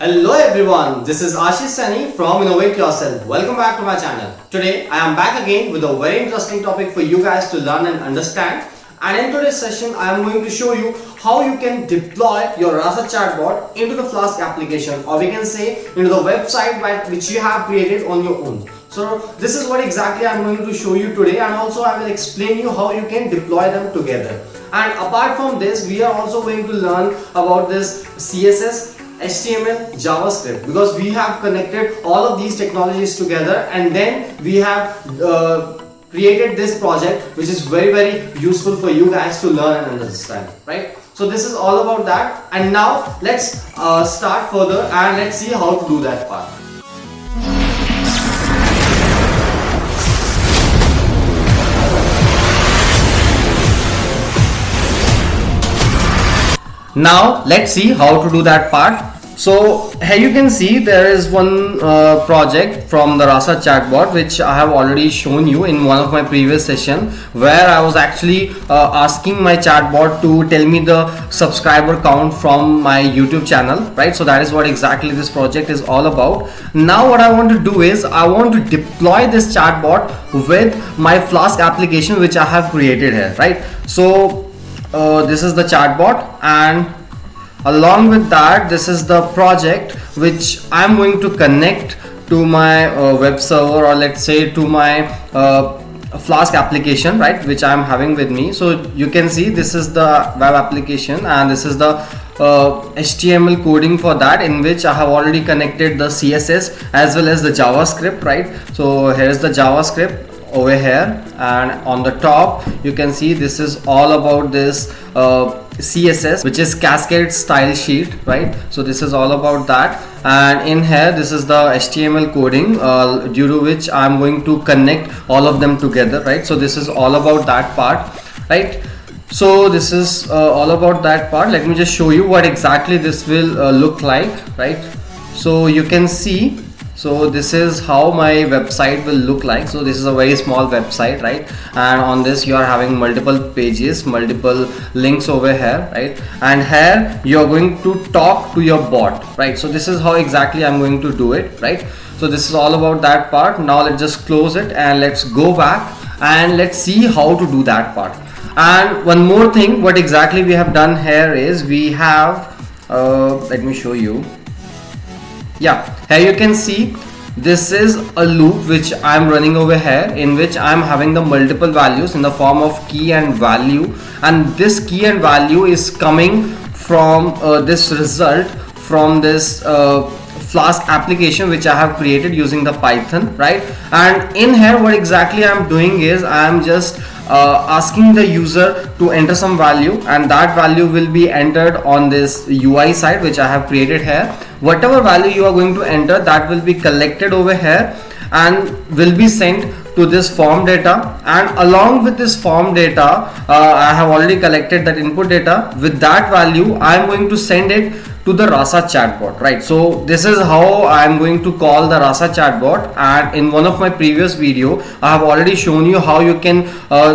Hello everyone, this is Ashish Sani from Innovate Yourself. Welcome back to my channel. Today I am back again with a very interesting topic for you guys to learn and understand. And in today's session I am going to show you how you can deploy your Rasa chatbot into the Flask application, or we can say into the website which you have created on your own. So this is what exactly I am going to show you today, and also I will explain you how you can deploy them together. And apart from this, we are also going to learn about this CSS, HTML, JavaScript, because we have connected all of these technologies together, and then we have created this project which is very useful for you guys to learn and understand, right? So this is all about that, and now let's start further and let's see how to do that part. Now let's see how to do that part. So here you can see there is one project from the Rasa chatbot which I have already shown you in one of my previous session, where I was actually asking my chatbot to tell me the subscriber count from my YouTube channel, right? So that is what exactly this project is all about. Now what I want to do is I want to deploy this chatbot with my Flask application which I have created here, right? So this is the chatbot, and along with that this is the project which I'm going to connect to my web server, or let's say to my Flask application, right, which I'm having with me. So you can see this is the web application, and this is the HTML coding for that, in which I have already connected the CSS as well as the JavaScript, right? So here's the JavaScript over here, and on the top you can see this is all about this CSS, which is Cascade Style Sheet, right? So this is all about that, and in here this is the HTML coding due to which I'm going to connect all of them together, right? So this is all about that part, right? So this is all about that part. Let me just show you what exactly this will look like, right? So you can see, so this is how my website will look like. So this is a very small website, right? And on this you are having multiple pages, multiple links over here, right? And here you are going to talk to your bot, right? So this is how exactly I'm going to do it, right? So this is all about that part. Now let's just close it and let's go back and let's see how to do that part. And one more thing, what exactly we have done here is we have let me show you. Yeah, here you can see this is a loop which I'm running over here, in which I'm having the multiple values in the form of key and value, and this key and value is coming from this result from this Flask application which I have created using the Python, right? And in here what exactly I'm doing is I'm just asking the user to enter some value, and that value will be entered on this UI side which I have created here. Whatever value you are going to enter, that will be collected over here and will be sent to this form data, and along with this form data I have already collected that input data. With that value I am going to send it to the Rasa chatbot, right? So this is how I am going to call the Rasa chatbot, and in one of my previous video I have already shown you how you can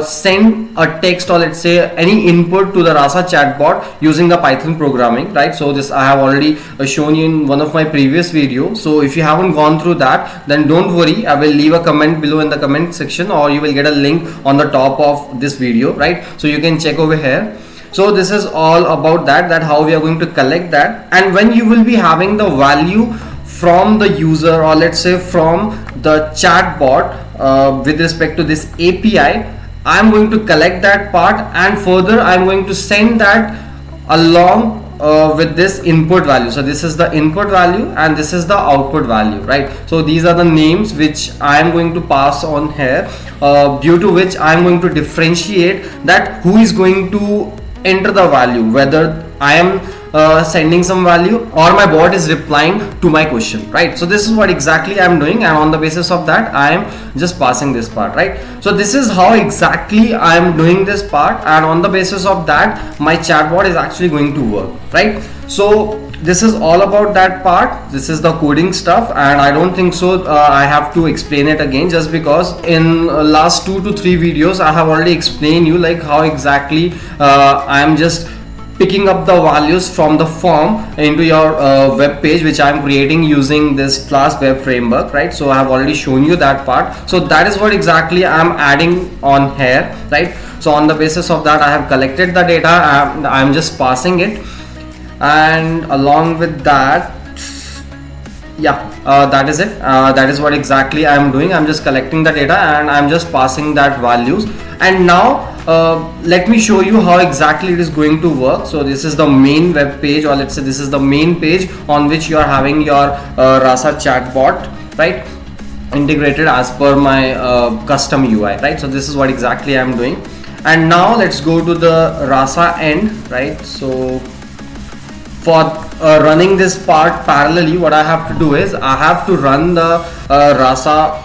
send a text, or let's say any input to the Rasa chatbot using the Python programming, right? So this I have already shown you in one of my previous video. So if you haven't gone through that, then don't worry, I will leave a comment below in the comment section, or you will get a link on the top of this video, right? So you can check over here. So this is all about that how we are going to collect that, and when you will be having the value from the user, or let's say from the chatbot with respect to this API, I'm going to collect that part, and further I'm going to send that along with this input value. So this is the input value and this is the output value, right? So these are the names which I am going to pass on here, due to which I am going to differentiate that who is going to enter the value, whether I am sending some value or my bot is replying to my question, right? So this is what exactly I am doing, and on the basis of that I am just passing this part, right? So this is how exactly I am doing this part, and on the basis of that my chatbot is actually going to work, right? So this is all about that part. This is the coding stuff, and I don't think so I have to explain it again, just because in last 2 to 3 videos I have already explained you like how exactly I am just picking up the values from the form into your web page, which I'm creating using this Flask web framework, right? So I have already shown you that part. So that is what exactly I'm adding on here, right? So on the basis of that, I have collected the data and I'm just passing it, and along with that, yeah, that is it. That is what exactly I'm doing. I'm just collecting the data and I'm just passing that values. And now let me show you how exactly it is going to work. So this is the main web page, or let's say this is the main page on which you are having your Rasa chatbot, right, integrated as per my custom UI, right? So this is what exactly I'm doing. And now let's go to the Rasa end, right? So for running this part parallelly, what I have to do is I have to run the Rasa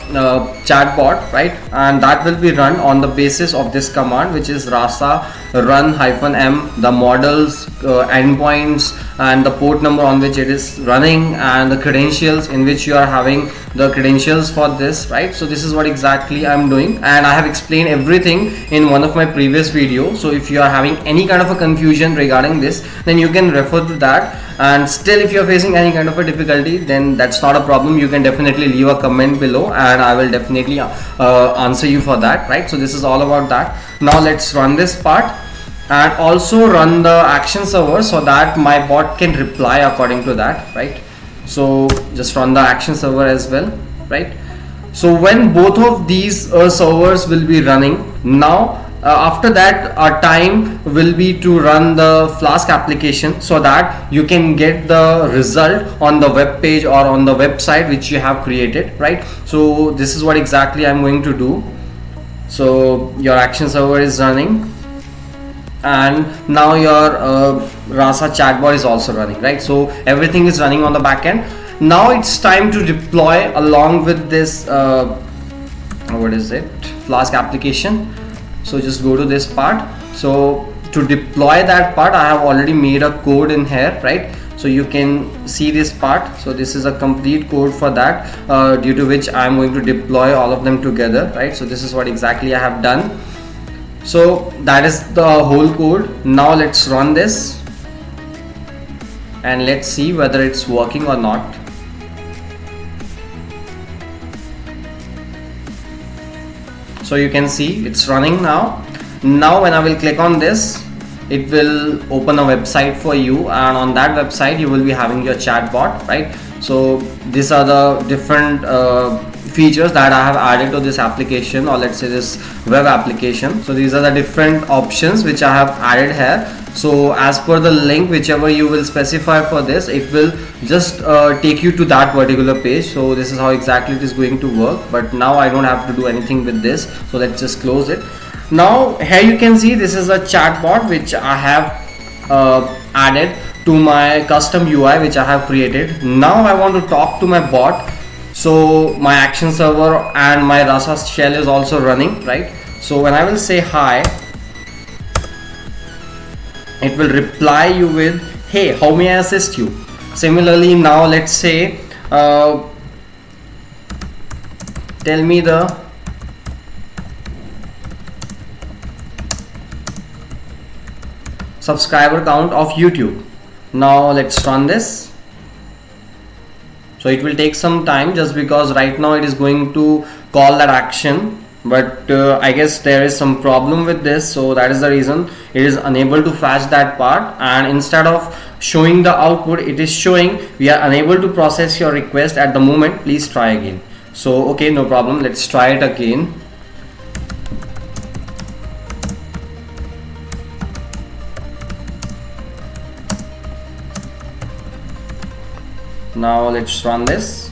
chatbot, right? And that will be run on the basis of this command, which is Rasa run -m, the models, endpoints, and the port number on which it is running, and the credentials in which you are having the credentials for this, right? So this is what exactly I'm doing, and I have explained everything in one of my previous videos. So if you are having any kind of a confusion regarding this, then you can refer to that. And still, if you're facing any kind of a difficulty, then that's not a problem. You can definitely leave a comment below and I will definitely answer you for that, right? So this is all about that. Now let's run this part and also run the action server so that my bot can reply according to that, right? So just run the action server as well, right? So when both of these servers will be running, now after that our time will be to run the Flask application so that you can get the result on the web page or on the website which you have created, right? So this is what exactly I'm going to do. So your action server is running and now your Rasa chatbot is also running, right? So everything is running on the back end. Now it's time to deploy along with this what is it, Flask application. So just go to this part. So to deploy that part, I have already made a code in here, right? So you can see this part. So this is a complete code for that, due to which I'm going to deploy all of them together, right? So this is what exactly I have done. So that is the whole code. Now let's run this and let's see whether it's working or not. So you can see it's running now. Now when I will click on this, it will open a website for you, and on that website you will be having your chatbot, right? So these are the different features that I have added to this application, or let's say this web application. So these are the different options which I have added here. So as per the link whichever you will specify for this, it will just take you to that particular page. So this is how exactly it is going to work, but now I don't have to do anything with this. So let's just close it. Now here you can see this is a chatbot which I have added to my custom UI which I have created. Now I want to talk to my bot. So my action server and my Rasa shell is also running, right? So when I will say hi, it will reply you with, hey, how may I assist you? Similarly, now let's say tell me the subscriber count of YouTube. Now let's run this. So it will take some time just because right now it is going to call that action, but I guess there is some problem with this, so that is the reason it is unable to fetch that part, and instead of showing the output, it is showing we are unable to process your request at the moment, please try again. So okay, no problem, let's try it again. Now let's run this.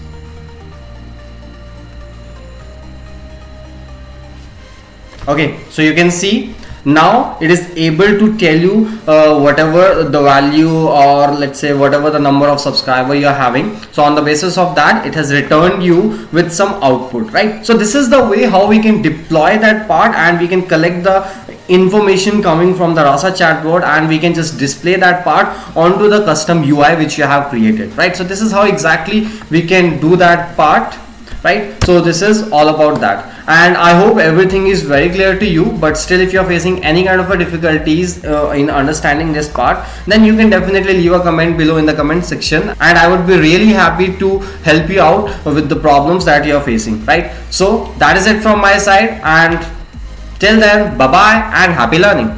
Okay, so you can see now it is able to tell you whatever the value, or let's say whatever the number of subscriber you are having. So on the basis of that, it has returned you with some output, right? So this is the way how we can deploy that part, and we can collect the information coming from the Rasa chatbot, and we can just display that part onto the custom UI which you have created, right? So this is how exactly we can do that part. right? So this is all about that, and I hope everything is very clear to you. But still, if you are facing any kind of a difficulties in understanding this part, then you can definitely leave a comment below in the comment section, and I would be really happy to help you out with the problems that you are facing, right? So that is it from my side, and till then, bye bye and happy learning.